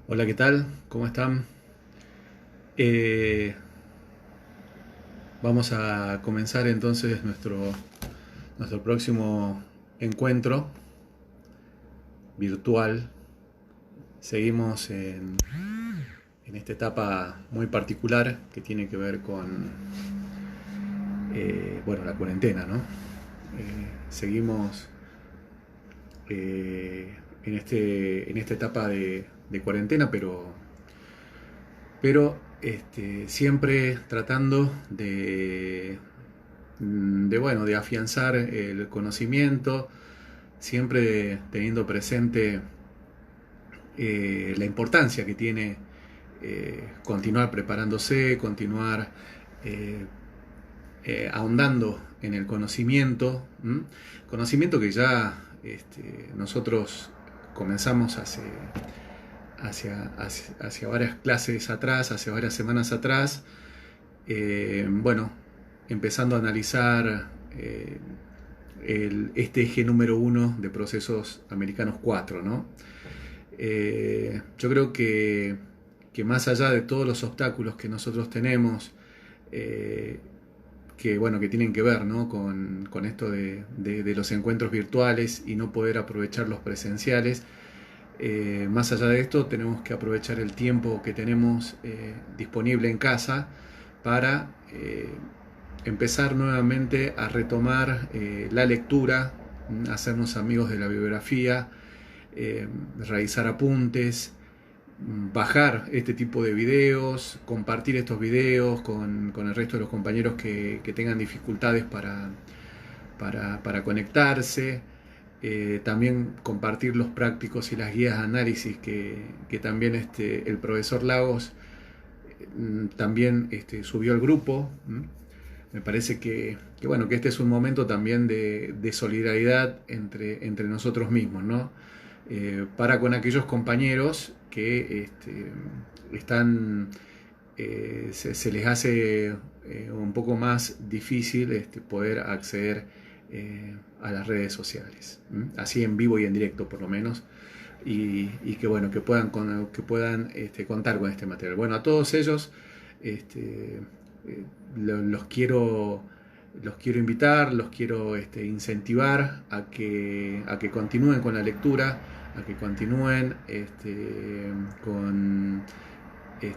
Hola, ¿qué tal? ¿Cómo están? Eh, Vamos a comenzar entonces nuestro próximo encuentro virtual. Seguimos en esta etapa muy particular que tiene que ver con bueno, la cuarentena, ¿no? Seguimos en esta etapa de cuarentena, pero siempre tratando bueno, de afianzar el conocimiento, siempre teniendo presente la importancia que tiene continuar preparándose, continuar eh, ahondando en el conocimiento, ¿m? Conocimiento que ya nosotros comenzamos hacia varias clases atrás, hace varias semanas atrás, bueno, empezando a analizar este eje número uno de procesos americanos 4, ¿no? Yo creo que más allá de todos los obstáculos que nosotros tenemos, eh, bueno, que tienen que ver, ¿no? con esto de los encuentros virtuales y no poder aprovechar los presenciales, más allá de esto tenemos que aprovechar el tiempo que tenemos disponible en casa para empezar nuevamente a retomar la lectura, hacernos amigos de la bibliografía, realizar apuntes, bajar este tipo de videos, compartir estos videos con el resto de los compañeros que tengan dificultades para conectarse, también compartir los prácticos y las guías de análisis que también el profesor Lagos también subió al grupo. Me parece bueno, que este es un momento también de solidaridad entre nosotros mismos, ¿no? Para con aquellos compañeros que están, se les hace un poco más difícil poder acceder a las redes sociales, así en vivo y en directo por lo menos, y que bueno, que puedan contar con este material. Bueno, a todos ellos los quiero invitar, los quiero incentivar a que continúen con la lectura, a que continúen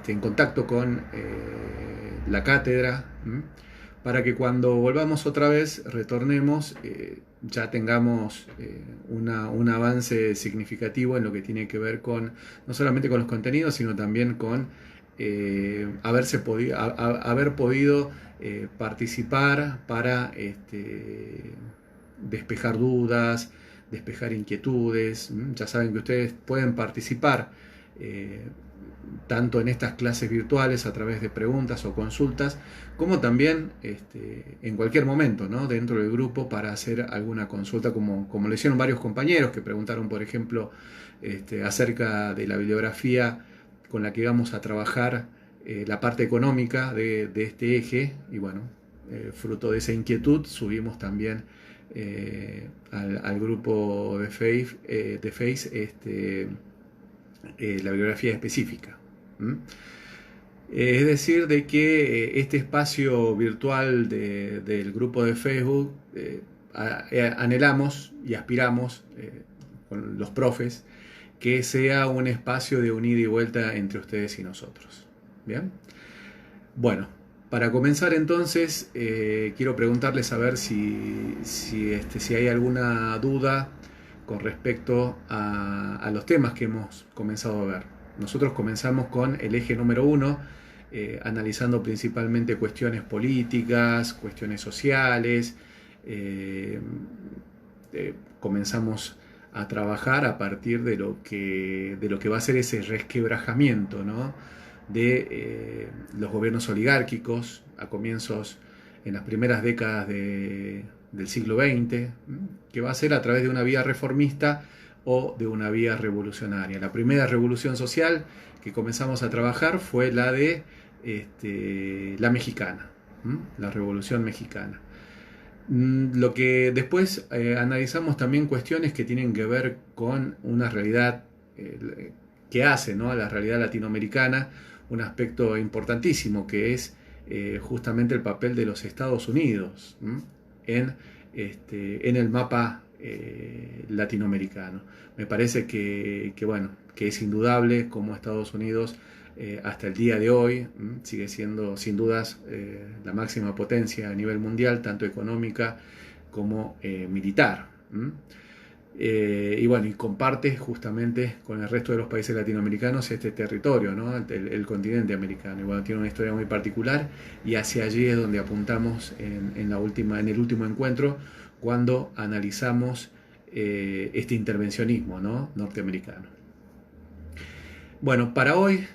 en contacto con la cátedra, para que cuando volvamos otra vez, retornemos, ya tengamos un avance significativo en lo que tiene que ver con, no solamente con los contenidos, sino también con haber podido participar para despejar dudas, despejar inquietudes. Ya saben que ustedes pueden participar tanto en estas clases virtuales a través de preguntas o consultas, como también en cualquier momento, ¿no? Dentro del grupo para hacer alguna consulta, como lo hicieron varios compañeros que preguntaron, por ejemplo, acerca de la bibliografía con la que vamos a trabajar la parte económica de este eje, y bueno, fruto de esa inquietud subimos también al grupo de Face la bibliografía específica. Es decir, de que este espacio virtual del grupo de Facebook anhelamos y aspiramos con los profes que sea un espacio de unida y vuelta entre ustedes y nosotros. ¿Bien? Bueno, para comenzar entonces, quiero preguntarles a ver si hay alguna duda con respecto a los temas que hemos comenzado a ver. Nosotros comenzamos con el eje número uno, analizando principalmente cuestiones políticas, cuestiones sociales. Comenzamos a trabajar a partir de lo que va a ser ese resquebrajamiento, ¿no? de los gobiernos oligárquicos a comienzos, en las primeras décadas del siglo XX, que va a ser a través de una vía reformista o de una vía revolucionaria. La primera revolución social que comenzamos a trabajar fue la de la mexicana, la Revolución Mexicana. Lo que después analizamos también cuestiones que tienen que ver con una realidad que hace, ¿no?, a la realidad latinoamericana un aspecto importantísimo, que es justamente el papel de los Estados Unidos en el mapa latinoamericano. Me parece bueno, que es indudable cómo Estados Unidos hasta el día de hoy sigue siendo sin dudas la máxima potencia a nivel mundial, tanto económica como militar. Y bueno, y comparte justamente con el resto de los países latinoamericanos este territorio, ¿no?, el continente americano. Y bueno, tiene una historia muy particular, y hacia allí es donde apuntamos en el último encuentro, cuando analizamos este intervencionismo, ¿no?, norteamericano. Bueno, para hoy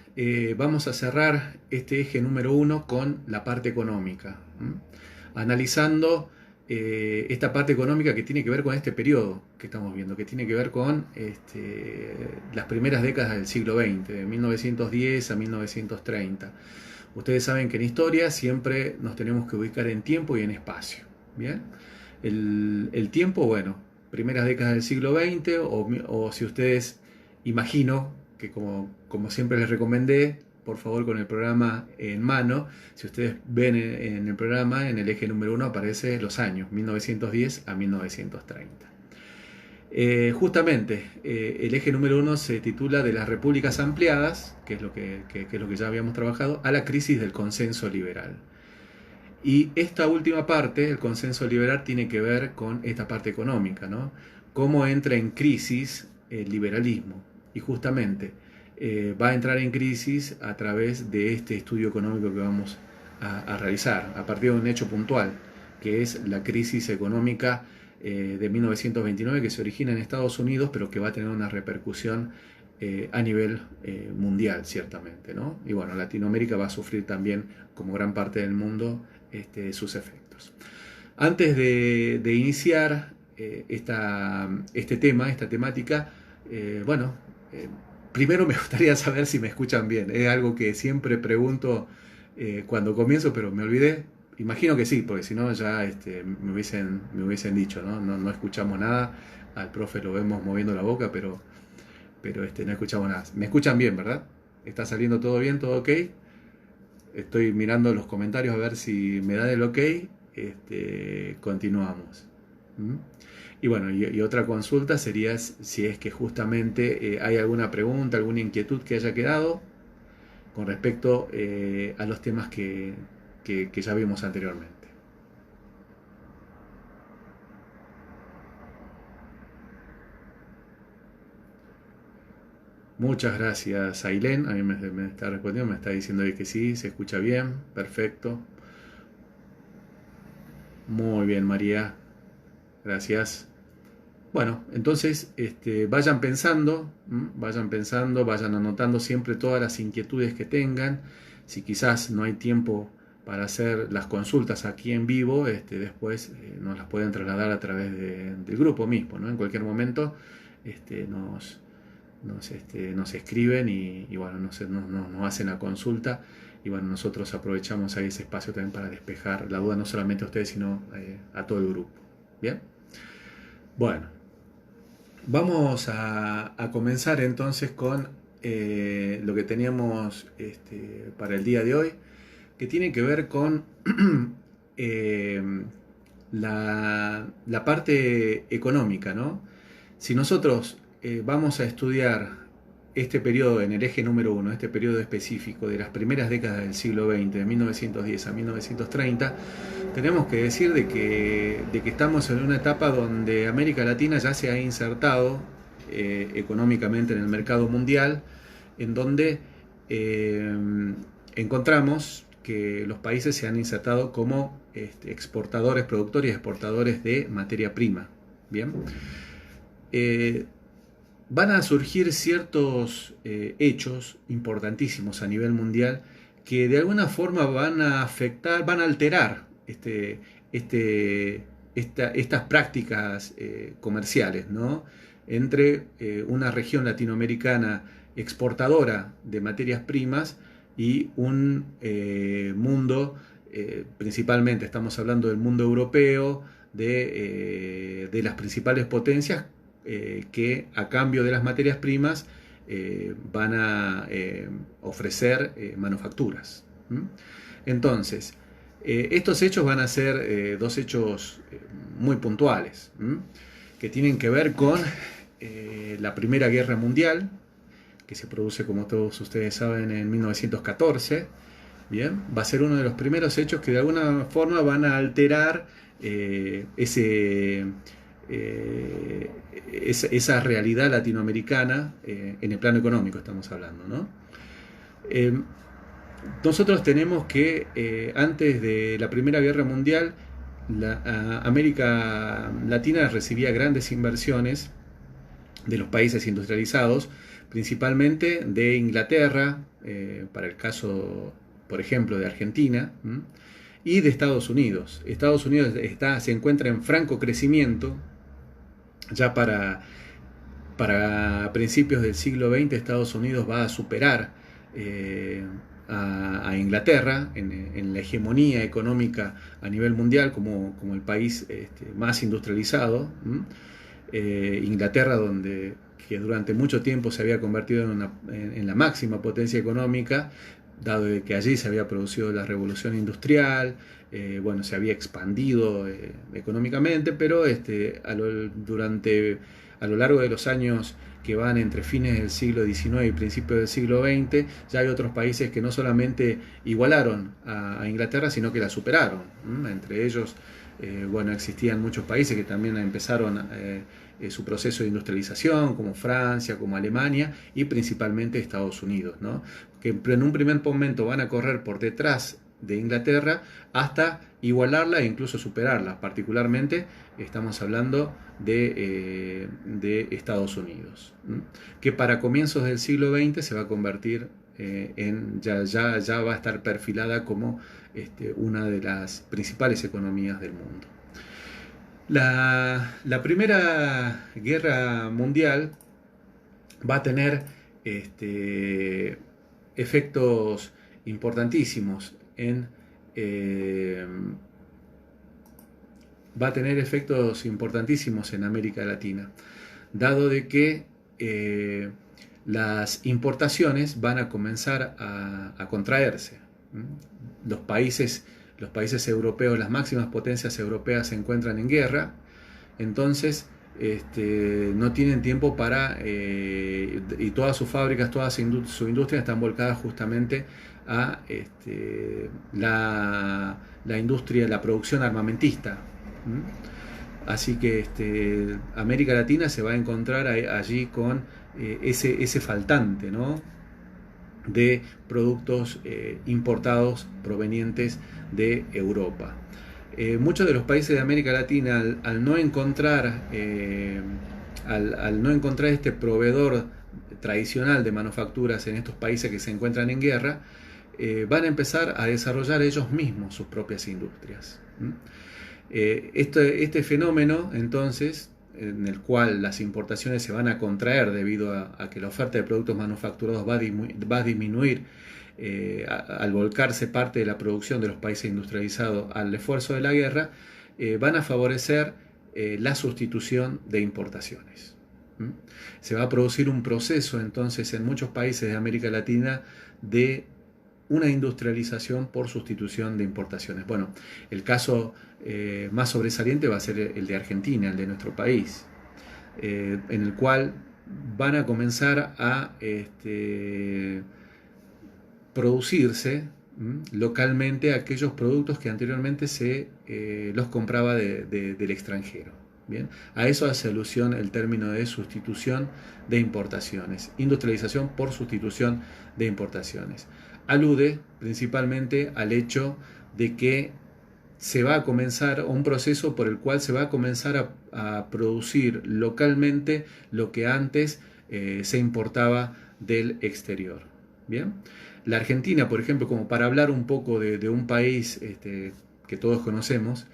vamos a cerrar este eje número 1 con la parte económica, analizando esta parte económica que tiene que ver con este periodo que estamos viendo, que tiene que ver con las primeras décadas del siglo XX, de 1910 a 1930. Ustedes saben que en historia siempre nos tenemos que ubicar en tiempo y en espacio. ¿Bien? El tiempo, bueno, primeras décadas del siglo XX, o si ustedes, imagino que como siempre les recomendé, por favor, con el programa en mano, si ustedes ven en el programa, en el eje número 1 aparece los años 1910 a 1930. Justamente, el eje número 1 se titula de las repúblicas ampliadas, que es lo que ya habíamos trabajado, a la crisis del consenso liberal. Y esta última parte, el consenso liberal, tiene que ver con esta parte económica, ¿no? Cómo entra en crisis el liberalismo. Y justamente va a entrar en crisis a través de este estudio económico que vamos a realizar, a partir de un hecho puntual, que es la crisis económica de 1929, que se origina en Estados Unidos, pero que va a tener una repercusión a nivel mundial, ciertamente, ¿no? Y bueno, Latinoamérica va a sufrir también, como gran parte del mundo, sus efectos. Antes de iniciar este tema, esta temática, primero me gustaría saber si me escuchan bien. Es algo que siempre pregunto cuando comienzo, pero me olvidé. Imagino que sí, porque si no ya me hubiesen dicho, ¿no? No escuchamos nada. Al profe lo vemos moviendo la boca, pero no escuchamos nada. Me escuchan bien, ¿verdad? ¿Está saliendo todo bien? ¿Todo ok? Estoy mirando los comentarios a ver si me dan el ok. Continuamos. Y bueno, y otra consulta sería si es que justamente hay alguna pregunta, alguna inquietud que haya quedado con respecto a los temas que ya vimos anteriormente. Muchas gracias, Ailén. A mí me está respondiendo, me está diciendo que sí, se escucha bien, perfecto. Muy bien, María. Gracias. Bueno, entonces vayan pensando, vayan anotando siempre todas las inquietudes que tengan. Si quizás no hay tiempo para hacer las consultas aquí en vivo, después nos las pueden trasladar a través del grupo mismo, ¿no? En cualquier momento nos escriben y bueno, nos hacen la consulta, y bueno, nosotros aprovechamos ahí ese espacio también para despejar la duda, no solamente a ustedes, sino a todo el grupo. Bien, bueno, vamos a comenzar entonces con lo que teníamos para el día de hoy, que tiene que ver con la parte económica, ¿no? Si nosotros vamos a estudiar este periodo en el eje número 1, este periodo específico de las primeras décadas del siglo XX, de 1910 a 1930, tenemos que decir de que estamos en una etapa donde América Latina ya se ha insertado económicamente en el mercado mundial, en donde encontramos que los países se han insertado como exportadores, productores y exportadores de materia prima. Bien. Van a surgir ciertos hechos importantísimos a nivel mundial que de alguna forma van a afectar, van a alterar estas prácticas comerciales, ¿no? Entre una región latinoamericana exportadora de materias primas y un mundo, principalmente estamos hablando del mundo europeo, de las principales potencias, que a cambio de las materias primas van a ofrecer manufacturas. ¿Mm? Entonces, estos hechos van a ser dos hechos muy puntuales, que tienen que ver con la Primera Guerra Mundial, que se produce, como todos ustedes saben, en 1914. Bien, va a ser uno de los primeros hechos que de alguna forma van a alterar esa realidad latinoamericana en el plano económico, estamos hablando, ¿no? Nosotros tenemos que antes de la Primera Guerra Mundial, América Latina recibía grandes inversiones de los países industrializados, principalmente de Inglaterra, para el caso, por ejemplo, de Argentina, y de Estados Unidos. Estados Unidos se encuentra en franco crecimiento. Ya para principios del siglo XX, Estados Unidos va a superar a Inglaterra en la hegemonía económica a nivel mundial como el país más industrializado. Inglaterra, que durante mucho tiempo se había convertido en la máxima potencia económica, dado que allí se había producido la revolución industrial, bueno, se había expandido económicamente, pero a lo largo de los años que van entre fines del siglo XIX y principios del siglo XX, ya hay otros países que no solamente igualaron a Inglaterra, sino que la superaron. Entre ellos, bueno, existían muchos países que también empezaron su proceso de industrialización, como Francia, como Alemania y principalmente Estados Unidos, ¿no? Que en un primer momento van a correr por detrás de Inglaterra hasta igualarla e incluso superarla. Particularmente estamos hablando de Estados Unidos, que para comienzos del siglo XX se va a convertir ya va a estar perfilada como una de las principales economías del mundo. La Primera Guerra Mundial va a tener efectos importantísimos en América Latina, dado de que las importaciones van a comenzar a contraerse. Los países europeos, las máximas potencias europeas se encuentran en guerra, entonces no tienen tiempo y todas sus fábricas, toda su industria están volcadas justamente a la industria, la producción armamentista. Así que América Latina se va a encontrar allí con ese faltante, ¿no?, de productos importados provenientes de Europa. Muchos de los países de América Latina, al no encontrar este proveedor tradicional de manufacturas en estos países que se encuentran en guerra, van a empezar a desarrollar ellos mismos sus propias industrias. Este fenómeno, entonces, en el cual las importaciones se van a contraer debido a que la oferta de productos manufacturados va a disminuir al volcarse parte de la producción de los países industrializados al esfuerzo de la guerra, van a favorecer la sustitución de importaciones. Se va a producir un proceso entonces en muchos países de América Latina de una industrialización por sustitución de importaciones. Bueno, el caso más sobresaliente va a ser el de Argentina, el de nuestro país, en el cual van a comenzar a producirse localmente aquellos productos que anteriormente se los compraba del extranjero. Bien, a eso hace alusión el término de sustitución de importaciones, industrialización por sustitución de importaciones. Alude principalmente al hecho de que se va a comenzar un proceso por el cual se va a comenzar a producir localmente lo que antes se importaba del exterior. Bien, la Argentina, por ejemplo, como para hablar un poco de un país que todos conocemos,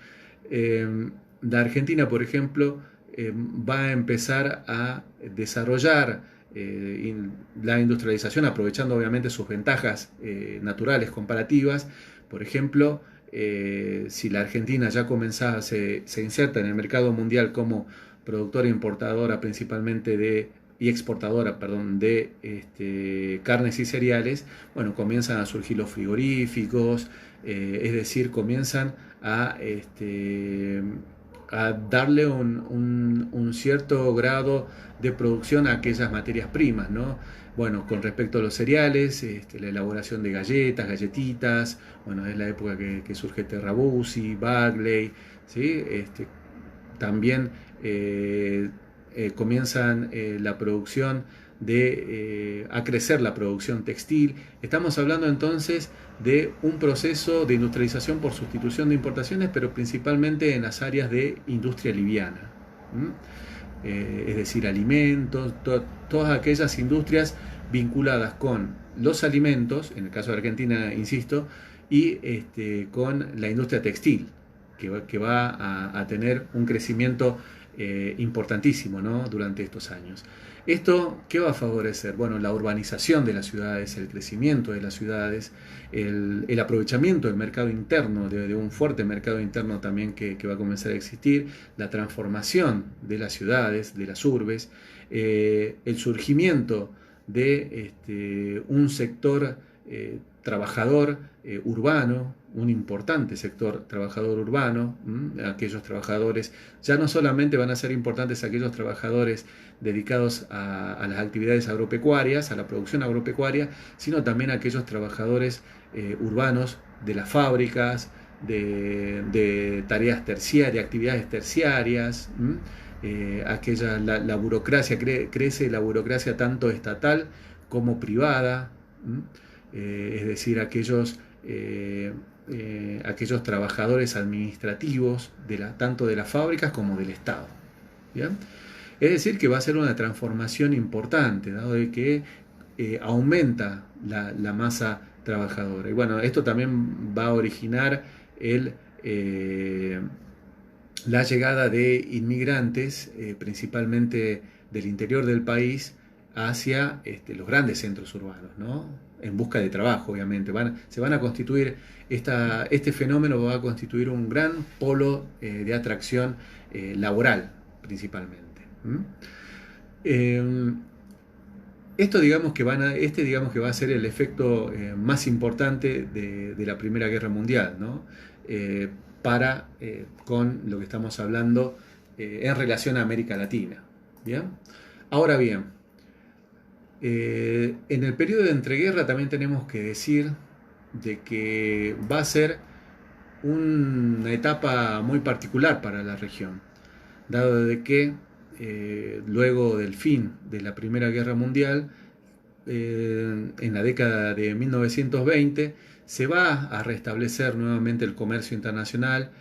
la Argentina, por ejemplo, va a empezar a desarrollar la industrialización, aprovechando obviamente sus ventajas naturales comparativas. Por ejemplo, si la Argentina ya se inserta en el mercado mundial como productora e importadora principalmente de y exportadora, perdón, de carnes y cereales, bueno, comienzan a surgir los frigoríficos, es decir, comienzan a darle un cierto grado de producción a aquellas materias primas, ¿no? Bueno, con respecto a los cereales, la elaboración de galletas, galletitas, bueno, es la época que surge Terrabuzzi, Bagley, ¿sí? También comienzan la producción a crecer la producción textil. Estamos hablando entonces de un proceso de industrialización por sustitución de importaciones, pero principalmente en las áreas de industria liviana. Es decir, alimentos, todas aquellas industrias vinculadas con los alimentos, en el caso de Argentina, insisto, y con la industria textil, que va a tener un crecimiento importantísimo, ¿no?, durante estos años. ¿Esto qué va a favorecer? Bueno, la urbanización de las ciudades, el crecimiento de las ciudades, el aprovechamiento del mercado interno, de un fuerte mercado interno también que va a comenzar a existir, la transformación de las ciudades, de las urbes, el surgimiento de un sector trabajador urbano, un importante sector trabajador urbano. Aquellos trabajadores, ya no solamente van a ser importantes aquellos trabajadores dedicados a las actividades agropecuarias, a la producción agropecuaria, sino también aquellos trabajadores urbanos de las fábricas, de tareas terciarias, actividades terciarias. La burocracia, crece la burocracia tanto estatal como privada. Es decir, aquellos trabajadores administrativos tanto de las fábricas como del Estado. ¿Bien? Es decir, que va a ser una transformación importante, dado de que aumenta la masa trabajadora. Y bueno, esto también va a originar la llegada de inmigrantes, principalmente del interior del país, hacia los grandes centros urbanos, ¿no?, en busca de trabajo, obviamente. Se van a constituir, este fenómeno va a constituir un gran polo de atracción laboral, principalmente. Esto digamos que va a ser el efecto más importante de la Primera Guerra Mundial, ¿no?, con lo que estamos hablando en relación a América Latina. ¿Bien? Ahora bien, en el periodo de entreguerra también tenemos que decir de que va a ser una etapa muy particular para la región, dado de que luego del fin de la Primera Guerra Mundial, en la década de 1920, se va a restablecer nuevamente el comercio internacional.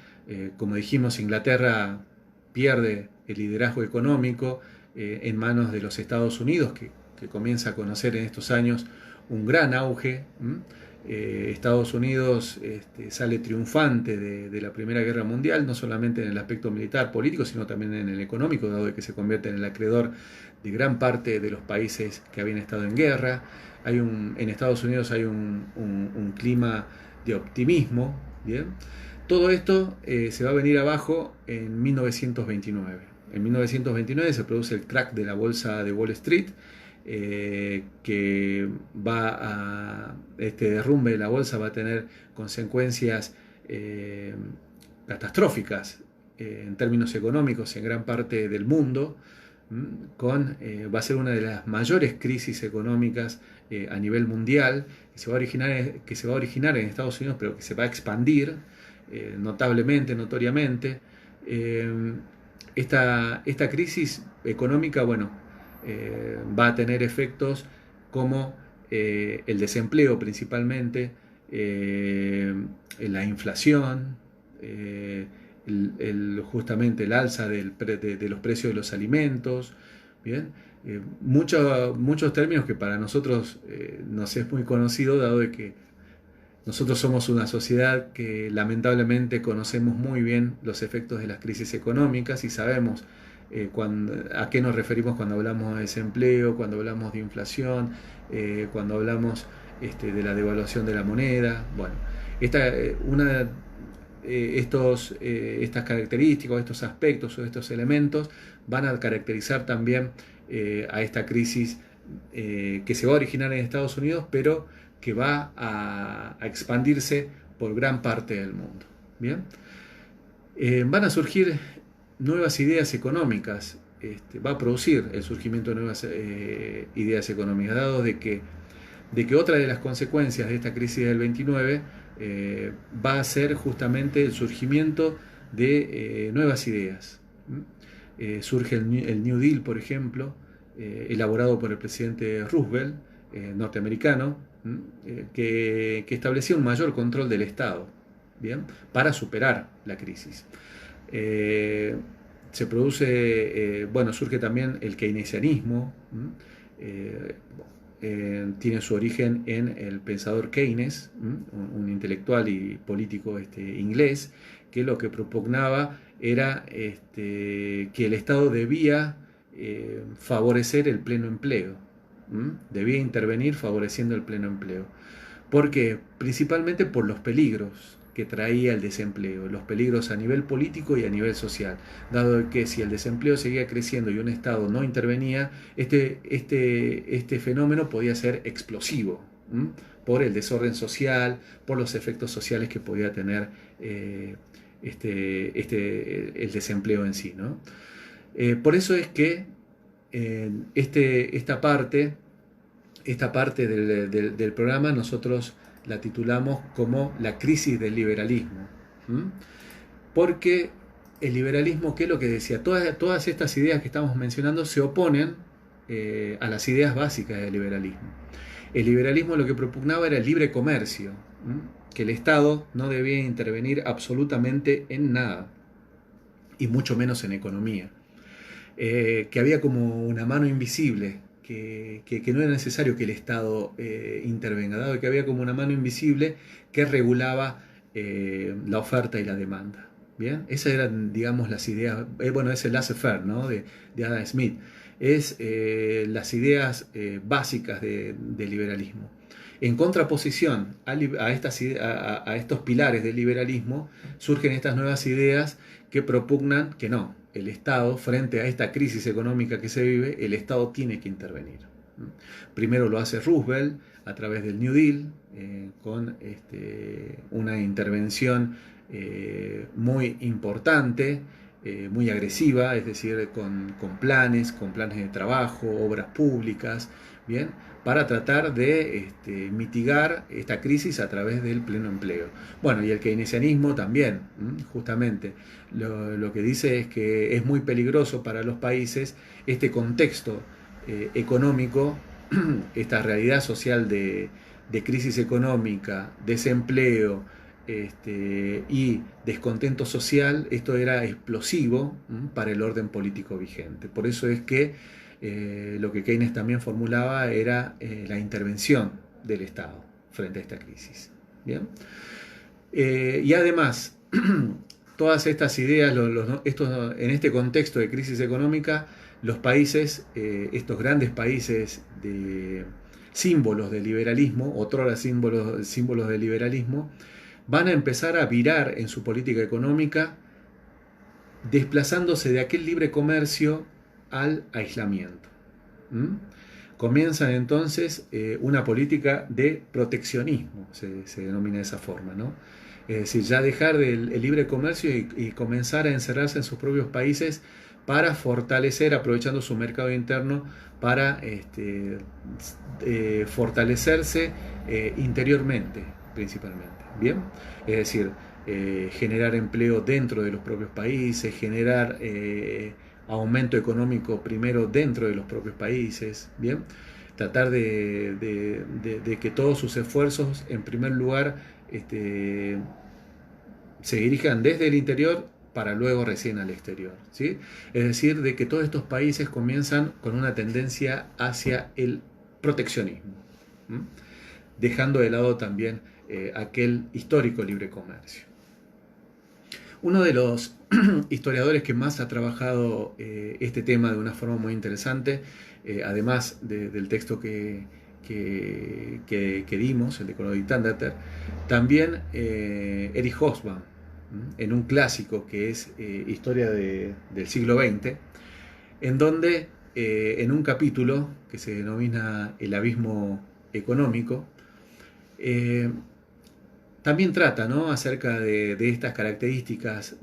Como dijimos, Inglaterra pierde el liderazgo económico en manos de los Estados Unidos, que comienza a conocer en estos años un gran auge. Estados Unidos sale triunfante de la Primera Guerra Mundial, no solamente en el aspecto militar, político, sino también en el económico, dado que se convierte en el acreedor de gran parte de los países que habían estado en guerra. En Estados Unidos hay un clima de optimismo. ¿Bien? Todo esto se va a venir abajo en 1929. En 1929 se produce el crack de la bolsa de Wall Street, que este derrumbe de la bolsa va a tener consecuencias catastróficas en términos económicos en gran parte del mundo. Va a ser una de las mayores crisis económicas a nivel mundial, que se va a originar en Estados Unidos, pero que se va a expandir notoriamente. Esta crisis económica, bueno, va a tener efectos como el desempleo principalmente, la inflación, justamente el alza de los precios de los alimentos. ¿Bien? Muchos términos que para nosotros nos es muy conocido, dado de que nosotros somos una sociedad que lamentablemente conocemos muy bien los efectos de las crisis económicas y sabemos a qué nos referimos cuando hablamos de desempleo, cuando hablamos de inflación, cuando hablamos de la devaluación de la moneda. Bueno, estas características, estos aspectos o estos elementos van a caracterizar también a esta crisis que se va a originar en Estados Unidos, pero que va a expandirse por gran parte del mundo. ¿Bien? Van a surgir nuevas ideas económicas, va a producir el surgimiento de nuevas ideas económicas, dado de que otra de las consecuencias de esta crisis del 29 va a ser justamente el surgimiento de nuevas ideas. Surge el New Deal, por ejemplo, elaborado por el presidente Roosevelt, norteamericano, que establecía un mayor control del Estado, ¿bien? Para superar la crisis. Se produce, surge también el keynesianismo, tiene su origen en el pensador Keynes, un intelectual y político inglés, que lo que propugnaba era que el Estado debía favorecer el pleno empleo, debía intervenir favoreciendo el pleno empleo. ¿Por qué? Principalmente por los peligros que traía el desempleo, los peligros a nivel político y a nivel social, dado que si el desempleo seguía creciendo y un Estado no intervenía, este fenómeno podía ser explosivo, por el desorden social, por los efectos sociales que podía tener el desempleo en sí, ¿no? Por eso es que esta parte del programa nosotros la titulamos como la crisis del liberalismo. Porque el liberalismo, ¿qué es lo que decía? Todas estas ideas que estamos mencionando se oponen a las ideas básicas del liberalismo. El liberalismo lo que propugnaba era el libre comercio, que el Estado no debía intervenir absolutamente en nada, y mucho menos en economía. Que había como una mano invisible, que no era necesario que el Estado intervenga, dado que había como una mano invisible que regulaba la oferta y la demanda. ¿Bien? Esas eran, digamos, las ideas, es el laissez-faire, ¿no? de Adam Smith. Es las ideas básicas del liberalismo. En contraposición a estos pilares del liberalismo, surgen estas nuevas ideas que propugnan que no, el Estado, frente a esta crisis económica que se vive, el Estado tiene que intervenir. Primero lo hace Roosevelt a través del New Deal, con una intervención muy importante, muy agresiva, es decir, con planes de trabajo, obras públicas, ¿bien? Para tratar de mitigar esta crisis a través del pleno empleo. Bueno, y el keynesianismo también, justamente, lo que dice es que es muy peligroso para los países este contexto económico, esta realidad social de crisis económica, desempleo, y descontento social. Esto era explosivo para el orden político vigente. Por eso es que lo que Keynes también formulaba era la intervención del Estado frente a esta crisis. ¿Bien? Y además, todas estas ideas, en este contexto de crisis económica, los países, estos grandes países símbolos del liberalismo, otrora símbolos del liberalismo, van a empezar a virar en su política económica, desplazándose de aquel libre comercio al aislamiento. Comienzan entonces una política de proteccionismo, se denomina de esa forma, ¿no? Es decir, ya dejar el libre comercio y comenzar a encerrarse en sus propios países para fortalecer, aprovechando su mercado interno, para fortalecerse interiormente, principalmente. ¿Bien? Es decir, generar empleo dentro de los propios países, generar aumento económico primero dentro de los propios países, ¿bien? Tratar de que todos sus esfuerzos, en primer lugar, se dirijan desde el interior para luego recién al exterior, ¿sí? Es decir, de que todos estos países comienzan con una tendencia hacia el proteccionismo, dejando de lado también aquel histórico libre comercio. Uno de los historiadores que más ha trabajado este tema de una forma muy interesante, además del texto que dimos, el de Economic Standard, también Erich Hobsbawm, en un clásico que es Historia del siglo XX, en donde en un capítulo que se denomina El abismo económico, eh, también trata, ¿no?, acerca de estas características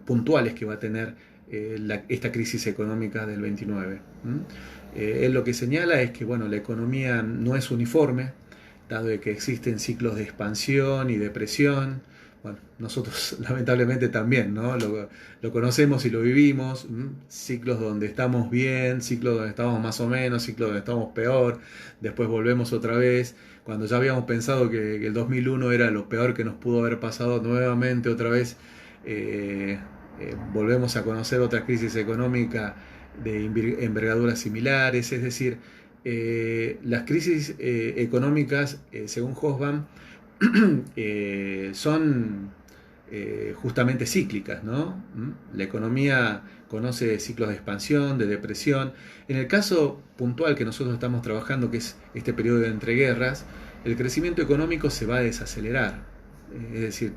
puntuales que va a tener esta crisis económica del 29. Él lo que señala es que, bueno, la economía no es uniforme, dado de que existen ciclos de expansión y depresión. Bueno, nosotros lamentablemente también, ¿no?, lo conocemos y lo vivimos. Ciclos donde estamos bien, ciclos donde estamos más o menos, ciclos donde estamos peor, después volvemos otra vez. Cuando ya habíamos pensado que el 2001 era lo peor que nos pudo haber pasado, nuevamente otra vez volvemos a conocer otra crisis económica de envergaduras similares. Es decir, las crisis económicas, según Hobsbawm, son justamente cíclicas, ¿no? La economía conoce ciclos de expansión, de depresión. En el caso puntual que nosotros estamos trabajando, que es este periodo de entreguerras, el crecimiento económico se va a desacelerar. Es decir,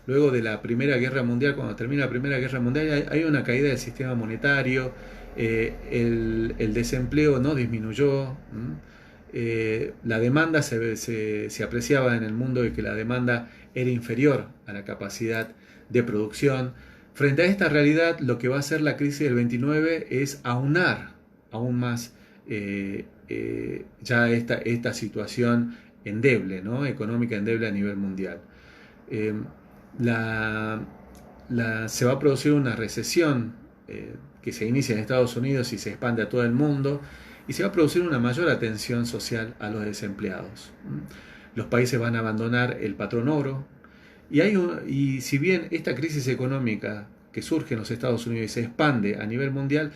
luego de la Primera Guerra Mundial, cuando termina la Primera Guerra Mundial, hay una caída del sistema monetario, el desempleo no disminuyó. La demanda se apreciaba en el mundo de que la demanda era inferior a la capacidad de producción. Frente a esta realidad, lo que va a hacer la crisis del 29 es aunar aún más ya esta situación endeble, ¿no?, económica endeble a nivel mundial. Se va a producir una recesión que se inicia en Estados Unidos y se expande a todo el mundo, y se va a producir una mayor atención social a los desempleados. Los países van a abandonar el patrón oro, y si bien esta crisis económica que surge en los Estados Unidos y se expande a nivel mundial,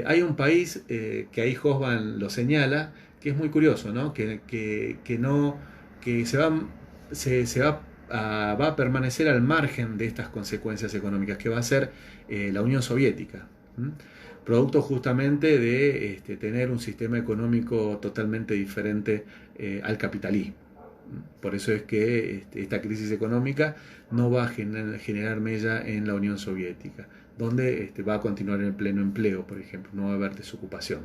hay un país que ahí Hobsbawm lo señala, que es muy curioso, ¿no?, que va a permanecer al margen de estas consecuencias económicas, que va a ser la Unión Soviética, producto justamente de tener un sistema económico totalmente diferente al capitalismo. Por eso es que esta crisis económica no va a generar mella en la Unión Soviética, donde va a continuar en el pleno empleo, por ejemplo, no va a haber desocupación.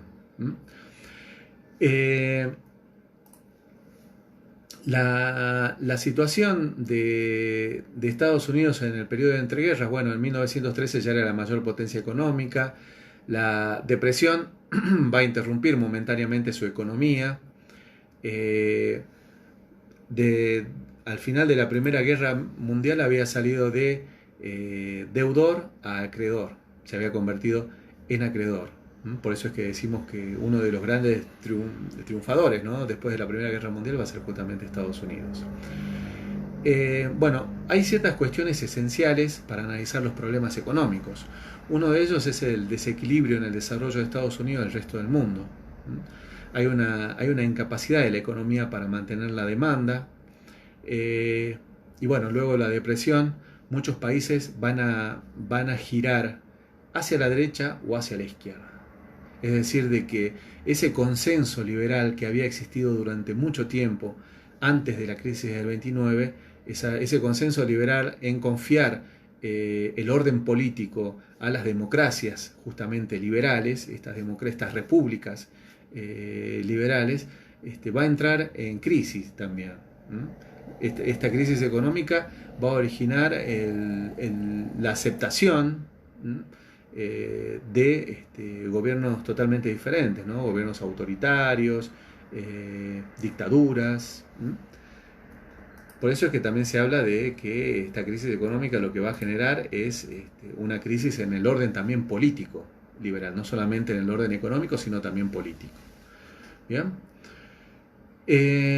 La situación de Estados Unidos en el periodo de entreguerras, bueno, en 1913 ya era la mayor potencia económica. La depresión va a interrumpir momentáneamente su economía. Al final de la Primera Guerra Mundial había salido de deudor a acreedor, se había convertido en acreedor. Por eso es que decimos que uno de los grandes triunfadores, ¿no?, después de la Primera Guerra Mundial va a ser justamente Estados Unidos. Bueno, hay ciertas cuestiones esenciales para analizar los problemas económicos. Uno de ellos es el desequilibrio en el desarrollo de Estados Unidos del resto del mundo. Hay una incapacidad de la economía para mantener la demanda. Y bueno, luego de la depresión, muchos países van a girar hacia la derecha o hacia la izquierda. Es decir, de que ese consenso liberal que había existido durante mucho tiempo antes de la crisis del 29, ese consenso liberal en confiar el orden político a las democracias justamente liberales, estas repúblicas liberales, va a entrar en crisis también. Esta crisis económica va a originar la aceptación de gobiernos totalmente diferentes, ¿no?, gobiernos autoritarios, dictaduras. Por eso es que también se habla de que esta crisis económica lo que va a generar es una crisis en el orden también político liberal, no solamente en el orden económico, sino también político. ¿Bien?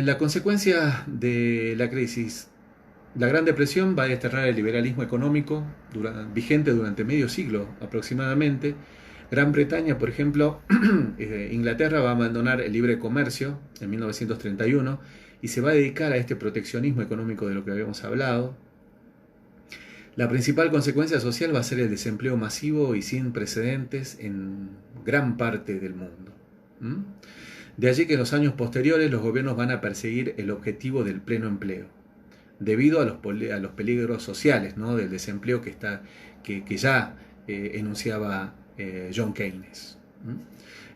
La consecuencia de la crisis, la Gran Depresión, va a desterrar el liberalismo económico vigente durante medio siglo aproximadamente. Gran Bretaña, por ejemplo, Inglaterra va a abandonar el libre comercio en 1931 y se va a dedicar a este proteccionismo económico de lo que habíamos hablado. La principal consecuencia social va a ser el desempleo masivo y sin precedentes en gran parte del mundo. De allí que en los años posteriores los gobiernos van a perseguir el objetivo del pleno empleo, debido a los peligros sociales, ¿no?, del desempleo que ya enunciaba John Keynes.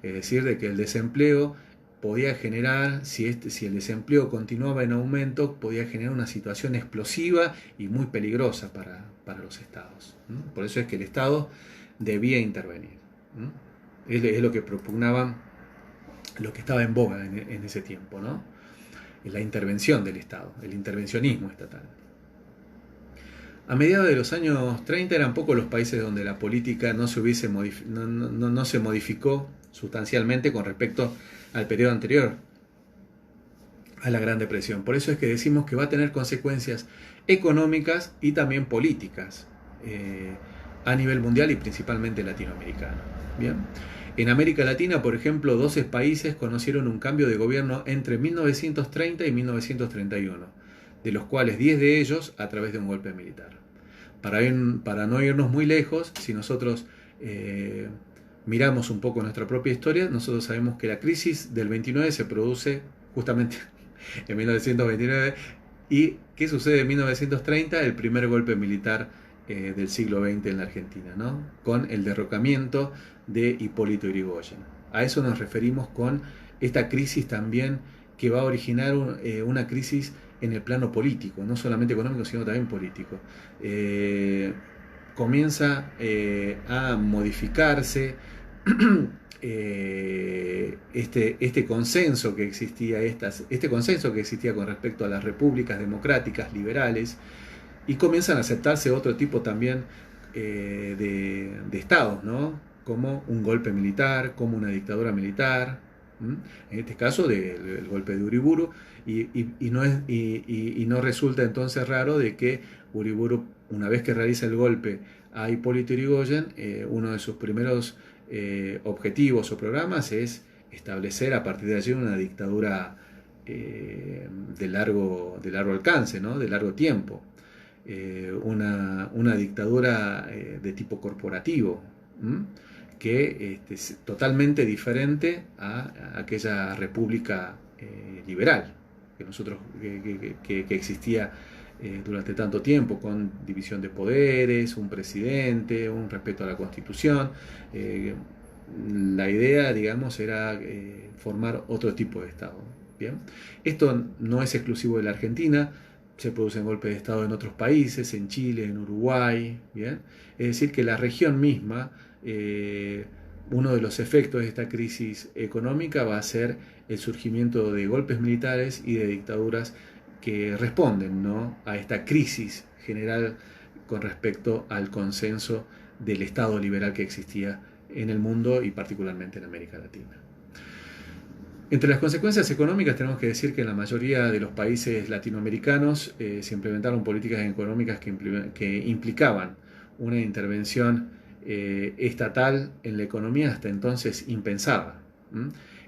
Es decir, de que el desempleo podía generar, si el desempleo continuaba en aumento, podía generar una situación explosiva y muy peligrosa para los estados. Por eso es que el Estado debía intervenir. Es lo que propugnaban, lo que estaba en boga en ese tiempo, ¿no? La intervención del Estado, el intervencionismo estatal. A mediados de los años 30 eran pocos los países donde la política no se modificó sustancialmente con respecto al periodo anterior a la Gran Depresión. Por eso es que decimos que va a tener consecuencias económicas y también políticas a nivel mundial y principalmente latinoamericano. Bien. En América Latina, por ejemplo, 12 países conocieron un cambio de gobierno entre 1930 y 1931, de los cuales 10 de ellos a través de un golpe militar. Para no irnos muy lejos, si nosotros miramos un poco nuestra propia historia, nosotros sabemos que la crisis del 29 se produce justamente en 1929. ¿Y qué sucede en 1930? El primer golpe militar del siglo XX en la Argentina, ¿no? Con el derrocamiento de Hipólito Yrigoyen. A eso nos referimos con esta crisis también que va a originar una crisis en el plano político, no solamente económico, sino también político. Comienza a modificarse este consenso que existía, este consenso que existía con respecto a las repúblicas democráticas, liberales, y comienzan a aceptarse otro tipo también de estados, ¿no? Como un golpe militar, como una dictadura militar, en este caso el golpe de Uriburu, y no resulta entonces raro de que Uriburu, una vez que realiza el golpe a Hipólito Yrigoyen, uno de sus primeros objetivos o programas es establecer a partir de allí una dictadura de largo alcance, ¿no? De largo tiempo, una dictadura de tipo corporativo, que es totalmente diferente a aquella república liberal que existía durante tanto tiempo, con división de poderes, un presidente, un respeto a la Constitución. La idea, digamos, era formar otro tipo de Estado. ¿Bien? Esto no es exclusivo de la Argentina, se producen golpes de Estado en otros países, en Chile, en Uruguay. ¿Bien? Es decir, que la región misma, uno de los efectos de esta crisis económica va a ser el surgimiento de golpes militares y de dictaduras que responden, ¿no?, a esta crisis general con respecto al consenso del Estado liberal que existía en el mundo y particularmente en América Latina. Entre las consecuencias económicas tenemos que decir que en la mayoría de los países latinoamericanos se implementaron políticas económicas que implicaban una intervención estatal en la economía hasta entonces impensada.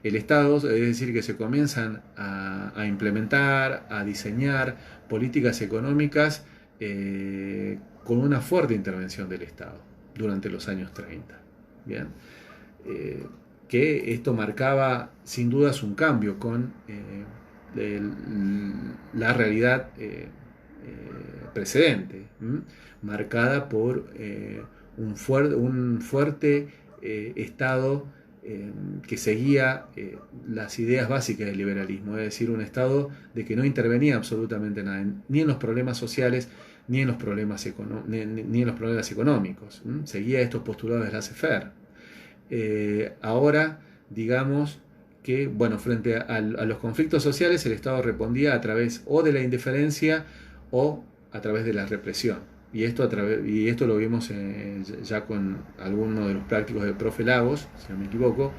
El Estado, es decir, que se comienzan a implementar, a diseñar políticas económicas con una fuerte intervención del Estado durante los años 30. ¿Bien? Que esto marcaba sin dudas un cambio con la realidad precedente, marcada por un fuerte Estado que seguía las ideas básicas del liberalismo, es decir, un Estado de que no intervenía absolutamente nada, ni en los problemas sociales, ni en los problemas económicos. Seguía estos postulados de laissez-faire. Ahora, digamos que, bueno, frente a los conflictos sociales, el Estado respondía a través o de la indiferencia o a través de la represión. Y esto lo vimos ya con algunos de los prácticos del profe Lagos, si no me equivoco,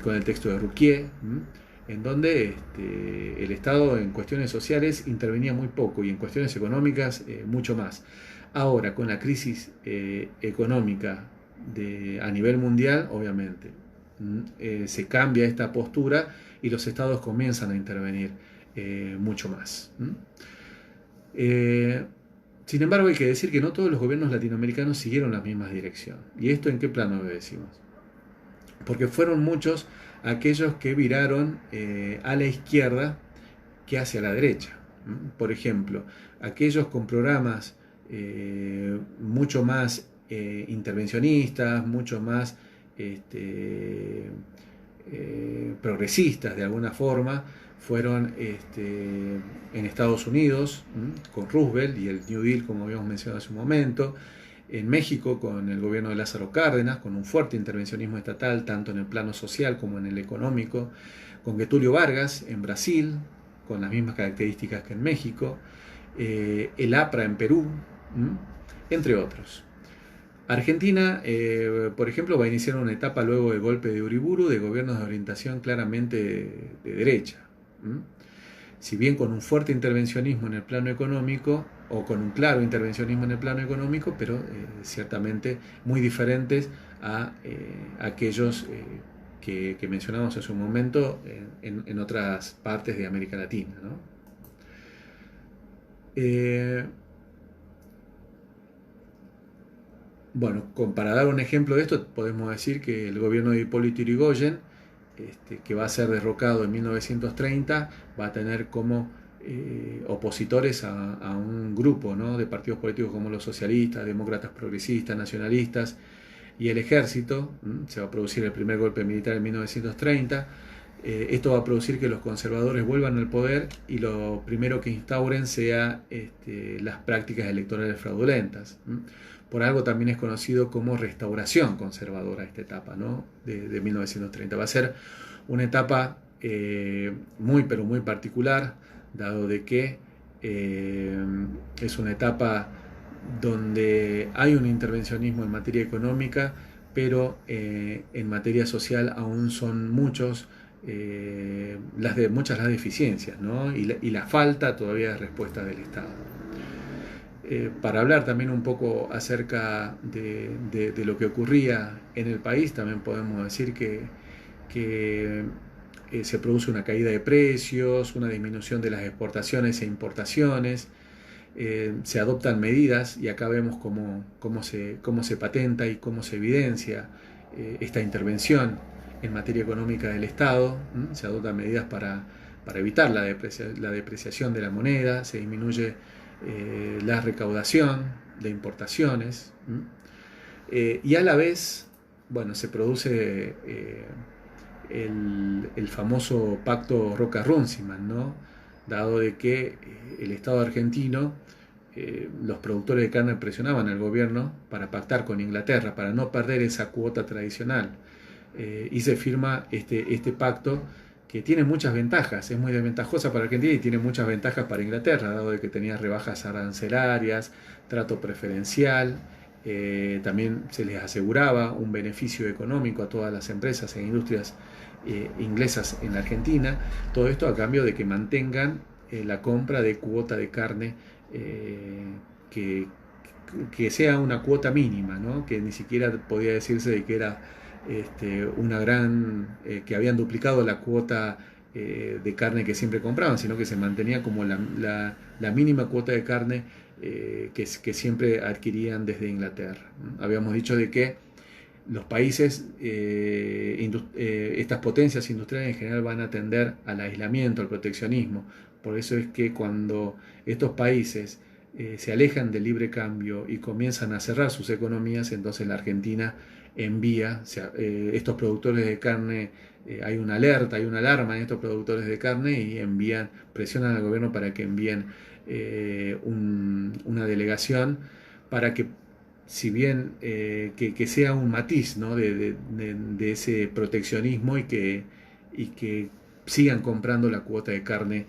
con el texto de Ruquier, en donde el Estado en cuestiones sociales intervenía muy poco y en cuestiones económicas mucho más. Ahora, con la crisis económica a nivel mundial, obviamente, se cambia esta postura y los estados comienzan a intervenir mucho más. Sin embargo, hay que decir que no todos los gobiernos latinoamericanos siguieron la misma dirección. ¿Y esto en qué plano lo decimos? Porque fueron muchos aquellos que viraron a la izquierda que hacia la derecha. Por ejemplo, aquellos con programas mucho más intervencionistas, mucho más progresistas de alguna forma fueron en Estados Unidos, con Roosevelt y el New Deal, como habíamos mencionado hace un momento, en México con el gobierno de Lázaro Cárdenas, con un fuerte intervencionismo estatal, tanto en el plano social como en el económico, con Getúlio Vargas en Brasil, con las mismas características que en México, el APRA en Perú, entre otros. Argentina, por ejemplo, va a iniciar una etapa luego del golpe de Uriburu de gobiernos de orientación claramente de derecha. Si bien con un fuerte intervencionismo en el plano económico, o con un claro intervencionismo en el plano económico, pero ciertamente muy diferentes a aquellos que mencionamos hace un momento en otras partes de América Latina, ¿no? Bueno, para dar un ejemplo de esto, podemos decir que el gobierno de Hipólito Yrigoyen, que va a ser derrocado en 1930, va a tener como opositores a un grupo, ¿no?, de partidos políticos como los socialistas, demócratas progresistas, nacionalistas y el ejército. Se va a producir el primer golpe militar en 1930. Esto va a producir que los conservadores vuelvan al poder y lo primero que instauren sea las prácticas electorales fraudulentas. Por algo también es conocido como restauración conservadora esta etapa, ¿no?, de 1930. Va a ser una etapa muy pero muy particular, dado de que es una etapa donde hay un intervencionismo en materia económica, pero en materia social aún son muchas las deficiencias, ¿no?, y la falta todavía de respuesta del Estado. Para hablar también un poco acerca de lo que ocurría en el país, también podemos decir que se produce una caída de precios, una disminución de las exportaciones e importaciones, se adoptan medidas, y acá vemos cómo se patenta y cómo se evidencia esta intervención en materia económica del Estado. Se adoptan medidas para evitar la depreciación de la moneda, se disminuye la recaudación de importaciones, y a la vez, bueno, se produce el famoso pacto Roca-Runciman, ¿no?, dado de que el Estado argentino, los productores de carne presionaban al gobierno para pactar con Inglaterra, para no perder esa cuota tradicional, y se firma este pacto, que tiene muchas ventajas, es muy desventajosa para Argentina y tiene muchas ventajas para Inglaterra, dado de que tenía rebajas arancelarias, trato preferencial, también se les aseguraba un beneficio económico a todas las empresas e industrias inglesas en la Argentina, todo esto a cambio de que mantengan la compra de cuota de carne, que sea una cuota mínima, ¿no?, que ni siquiera podía decirse de que era una gran, que habían duplicado la cuota de carne que siempre compraban, sino que se mantenía como la mínima cuota de carne que siempre adquirían desde Inglaterra. Habíamos dicho de que los países, estas potencias industriales en general, van a tender al aislamiento, al proteccionismo. Por eso es que cuando estos países se alejan del libre cambio y comienzan a cerrar sus economías, entonces la Argentina envía estos productores de carne, hay una alerta, hay una alarma en estos productores de carne, y presionan al gobierno para que envíen una delegación para que, si bien que sea un matiz, ¿no?, de ese proteccionismo, y que sigan comprando la cuota de carne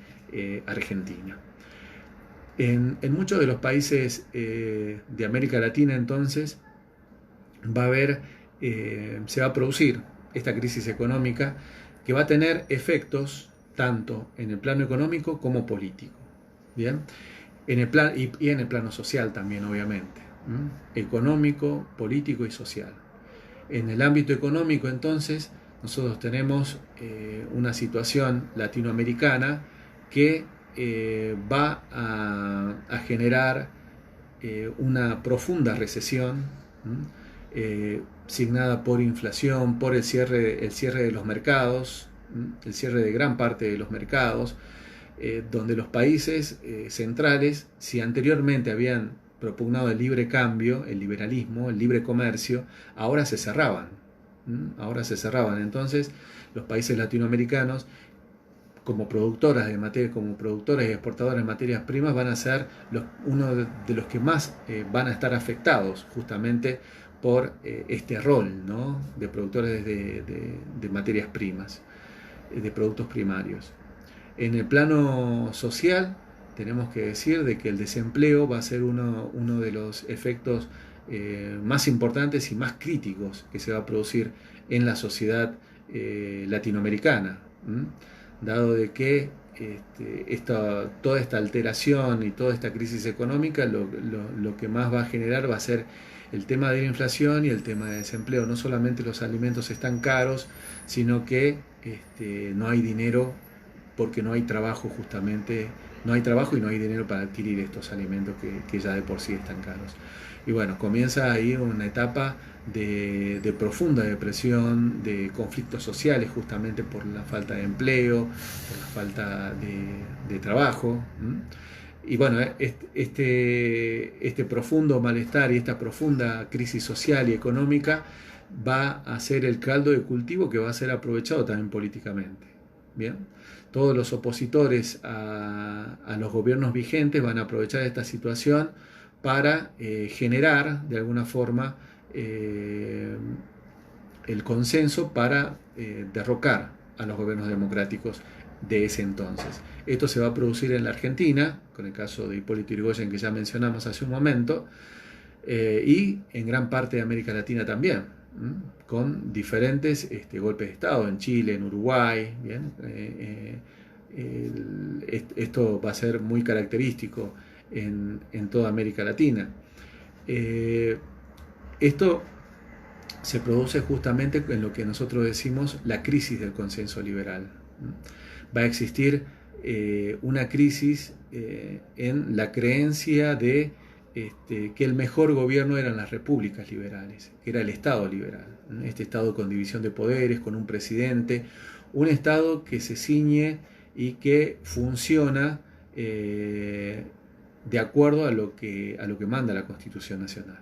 argentina. En muchos de los países de América Latina, entonces, se va a producir esta crisis económica, que va a tener efectos tanto en el plano económico como político. Bien, en el plano social también, obviamente, económico, político y social. En el ámbito económico, entonces, nosotros tenemos una situación latinoamericana que va a generar una profunda recesión, signada por inflación, por el cierre de los mercados, el cierre de gran parte de los mercados, donde los países centrales, si anteriormente habían propugnado el libre cambio, el liberalismo, el libre comercio, ahora se cerraban. Ahora se cerraban. Entonces, los países latinoamericanos, como productoras de materia, como productores y exportadores de materias primas, van a ser uno de los que más van a estar afectados justamente por este rol, ¿no?, de productores de materias primas, de productos primarios. En el plano social, tenemos que decir de que el desempleo va a ser uno de los efectos más importantes y más críticos que se va a producir en la sociedad latinoamericana, dado de que toda esta alteración y toda esta crisis económica lo que más va a generar va a ser el tema de la inflación y el tema de desempleo. No solamente los alimentos están caros, sino que no hay dinero, porque no hay trabajo, justamente, no hay trabajo y no hay dinero para adquirir estos alimentos que ya de por sí están caros. Y bueno, comienza ahí una etapa de profunda depresión, de conflictos sociales, justamente por la falta de empleo, por la falta de trabajo. Y bueno, este profundo malestar y esta profunda crisis social y económica va a ser el caldo de cultivo que va a ser aprovechado también políticamente. Bien, todos los opositores a los gobiernos vigentes van a aprovechar esta situación para generar de alguna forma el consenso para derrocar a los gobiernos democráticos de ese entonces. Esto se va a producir en la Argentina, con el caso de Hipólito Yrigoyen que ya mencionamos hace un momento, y en gran parte de América Latina también, con diferentes golpes de Estado, en Chile, en Uruguay. Bien, esto va a ser muy característico en toda América Latina. Esto se produce justamente en lo que nosotros decimos la crisis del consenso liberal. Va a existir una crisis en la creencia de que el mejor gobierno eran las repúblicas liberales, que era el Estado liberal, este Estado con división de poderes, con un presidente, un Estado que se ciñe y que funciona de acuerdo a lo que manda la Constitución Nacional.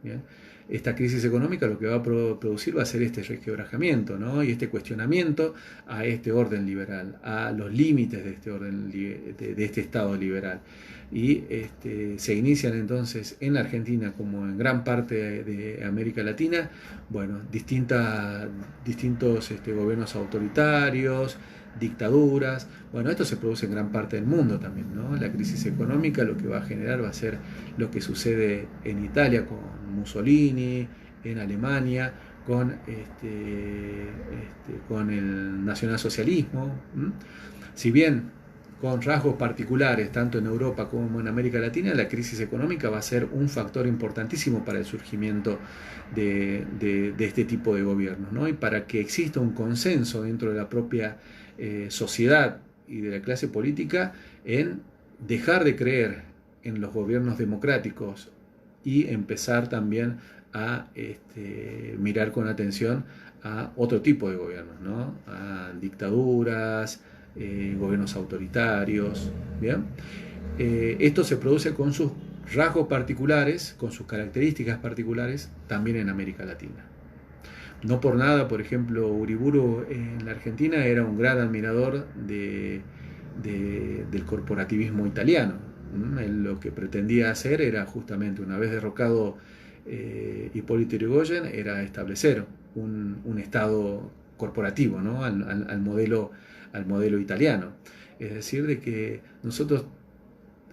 ¿Bien? Esta crisis económica lo que va a producir va a ser este resquebrajamiento, ¿no?, y este cuestionamiento a este orden liberal, a los límites de este orden, de este Estado liberal. Y se inician entonces en la Argentina, como en gran parte de América Latina, bueno, distintos gobiernos autoritarios, dictaduras. Bueno, esto se produce en gran parte del mundo también, ¿no? La crisis económica lo que va a generar va a ser lo que sucede en Italia con Mussolini, en Alemania, con el nacionalsocialismo. Si bien con rasgos particulares, tanto en Europa como en América Latina, la crisis económica va a ser un factor importantísimo para el surgimiento de este tipo de gobiernos, ¿no? Y para que exista un consenso dentro de la propia sociedad y de la clase política en dejar de creer en los gobiernos democráticos y empezar también a mirar con atención a otro tipo de gobiernos, ¿no?, a dictaduras, gobiernos autoritarios. ¿Bien? Esto se produce con sus rasgos particulares, con sus características particulares, también en América Latina. No por nada, por ejemplo, Uriburu en la Argentina era un gran admirador del corporativismo italiano. Él lo que pretendía hacer era justamente, una vez derrocado Hipólito Yrigoyen, era establecer un Estado corporativo, ¿no?, al modelo italiano. Es decir, de que nosotros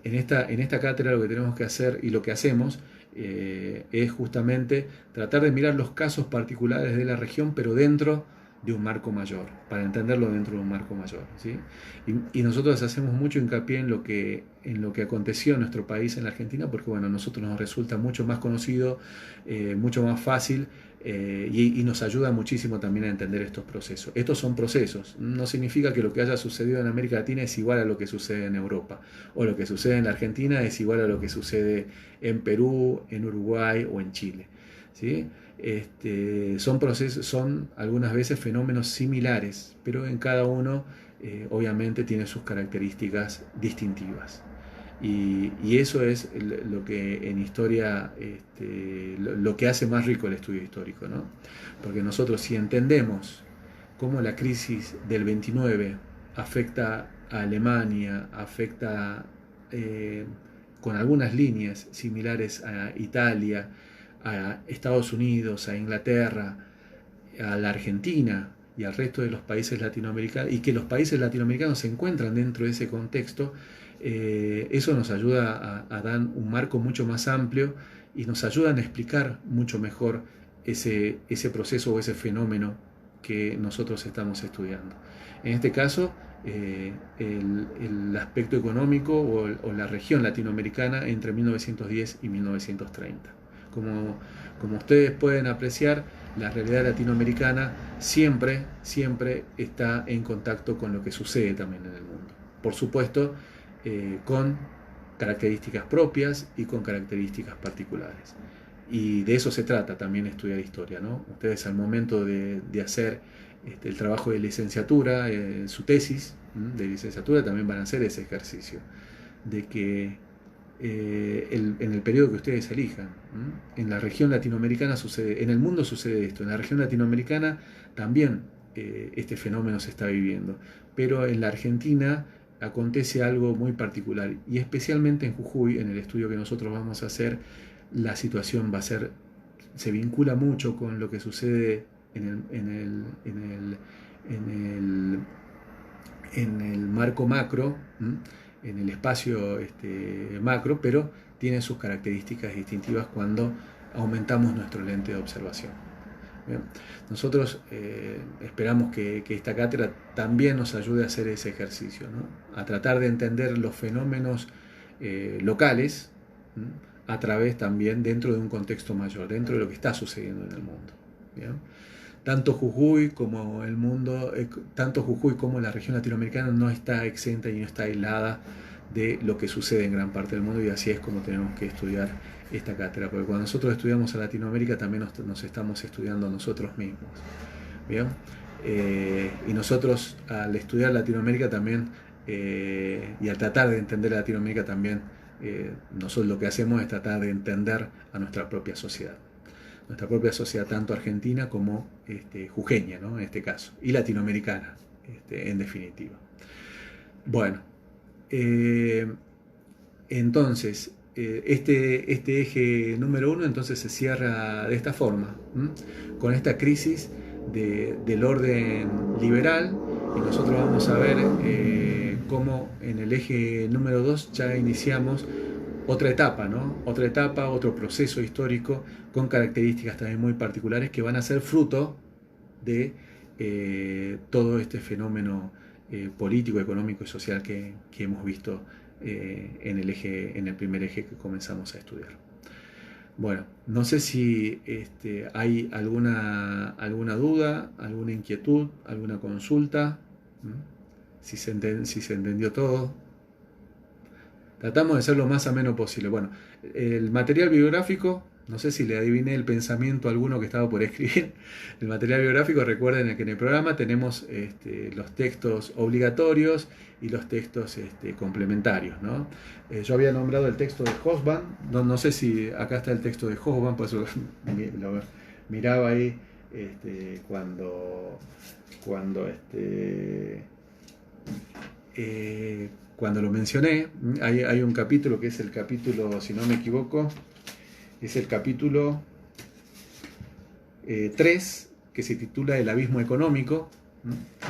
en esta cátedra lo que tenemos que hacer y lo que hacemos es justamente tratar de mirar los casos particulares de la región, pero dentro de un marco mayor, para entenderlo dentro de un marco mayor, ¿sí? Y nosotros hacemos mucho hincapié en lo que aconteció en nuestro país, en la Argentina, porque bueno, a nosotros nos resulta mucho más conocido, mucho más fácil, y nos ayuda muchísimo también a entender estos procesos. Estos son procesos, no significa que lo que haya sucedido en América Latina es igual a lo que sucede en Europa, o lo que sucede en la Argentina es igual a lo que sucede en Perú, en Uruguay o en Chile, ¿sí? Son procesos, son algunas veces fenómenos similares, pero en cada uno obviamente tiene sus características distintivas. Y eso es lo que en historia, lo que hace más rico el estudio histórico, ¿no? Porque nosotros, si entendemos cómo la crisis del 29 afecta a Alemania, afecta con algunas líneas similares a Italia, a Estados Unidos, a Inglaterra, a la Argentina y al resto de los países latinoamericanos, y que los países latinoamericanos se encuentran dentro de ese contexto, eso nos ayuda a dar un marco mucho más amplio y nos ayuda a explicar mucho mejor ese proceso o ese fenómeno que nosotros estamos estudiando. En este caso, el aspecto económico o la región latinoamericana entre 1910 y 1930. Como ustedes pueden apreciar, la realidad latinoamericana siempre está en contacto con lo que sucede también en el mundo. Por supuesto, con características propias y con características particulares. Y de eso se trata también estudiar historia, ¿no? Ustedes al momento de hacer el trabajo de licenciatura, su tesis de licenciatura, también van a hacer ese ejercicio de que en el periodo que ustedes elijan, en la región latinoamericana sucede, en el mundo sucede esto, en la región latinoamericana también este fenómeno se está viviendo, pero en la Argentina acontece algo muy particular, y especialmente en Jujuy, en el estudio que nosotros vamos a hacer, la situación se vincula mucho con lo que sucede en el marco macro, en el espacio macro, pero tiene sus características distintivas cuando aumentamos nuestro lente de observación. Bien. Nosotros esperamos que esta cátedra también nos ayude a hacer ese ejercicio, ¿no? A tratar de entender los fenómenos locales a través también dentro de un contexto mayor, dentro de lo que está sucediendo en el mundo. ¿Bien? Tanto Jujuy como el mundo, tanto Jujuy como la región latinoamericana no está exenta y no está aislada de lo que sucede en gran parte del mundo, y así es como tenemos que estudiar esta cátedra, porque cuando nosotros estudiamos a Latinoamérica también nos estamos estudiando a nosotros mismos. ¿Bien? Y nosotros al estudiar Latinoamérica también y al tratar de entender Latinoamérica también, nosotros lo que hacemos es tratar de entender a nuestra propia sociedad tanto argentina como jujeña, ¿no? En este caso, y latinoamericana, en definitiva. Bueno, entonces, este eje número 1 entonces se cierra de esta forma, con esta crisis del orden liberal, y nosotros vamos a ver cómo en el eje número 2 ya iniciamos otra etapa, ¿no? Otra etapa, otro proceso histórico con características también muy particulares que van a ser fruto de todo este fenómeno político, económico y social que hemos visto en el primer eje que comenzamos a estudiar. Bueno, no sé si hay alguna duda, alguna inquietud, alguna consulta, si se entendió todo. Tratamos de ser lo más ameno posible. Bueno, el material bibliográfico, no sé si le adiviné el pensamiento a alguno que estaba por escribir. El material bibliográfico, recuerden que en el programa tenemos los textos obligatorios y los textos complementarios, ¿no? Yo había nombrado el texto de Hobsbawm, no sé si acá está el texto de Hobsbawm, por eso lo miraba ahí cuando lo mencioné. Hay un capítulo que es el capítulo, si no me equivoco, es el capítulo 3, que se titula El abismo económico,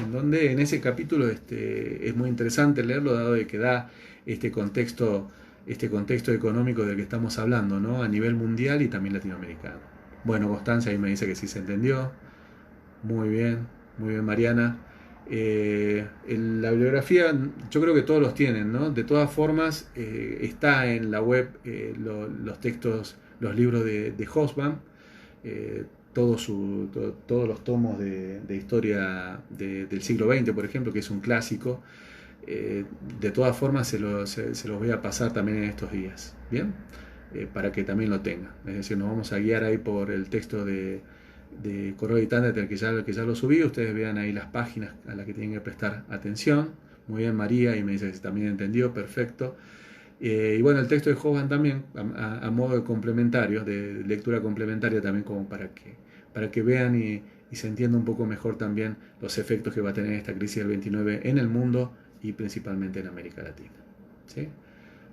en donde en ese capítulo es muy interesante leerlo, dado de que da este contexto económico del que estamos hablando, ¿no? A nivel mundial y también latinoamericano. Bueno, Constancia ahí me dice que sí se entendió. Muy bien Mariana. La bibliografía yo creo que todos los tienen, ¿no? De todas formas, está en la web los textos, los libros de Hobsbawm, todos los tomos de historia del siglo XX, por ejemplo, que es un clásico. De todas formas se los voy a pasar también en estos días, ¿bien? Para que también lo tengan. Es decir, nos vamos a guiar ahí por el texto de Correo y Tandeter, que ya lo subí. Ustedes vean ahí las páginas a las que tienen que prestar atención. Muy bien María, y me dice que también entendió, perfecto. Y bueno, el texto de Hoffman también, a modo de complementario, de lectura complementaria también como para que vean y se entienda un poco mejor también los efectos que va a tener esta crisis del 29 en el mundo y principalmente en América Latina. ¿Sí?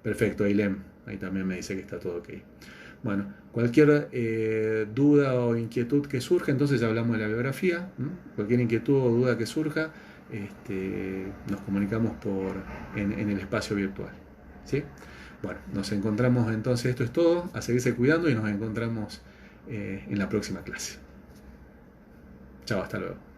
Perfecto, Ailem, ahí también me dice que está todo ok. Bueno, cualquier duda o inquietud que surja, entonces ya hablamos de la biografía. Cualquier inquietud o duda que surja, nos comunicamos en el espacio virtual. ¿Sí? Bueno, nos encontramos entonces, esto es todo, a seguirse cuidando y nos encontramos en la próxima clase. Chao, hasta luego.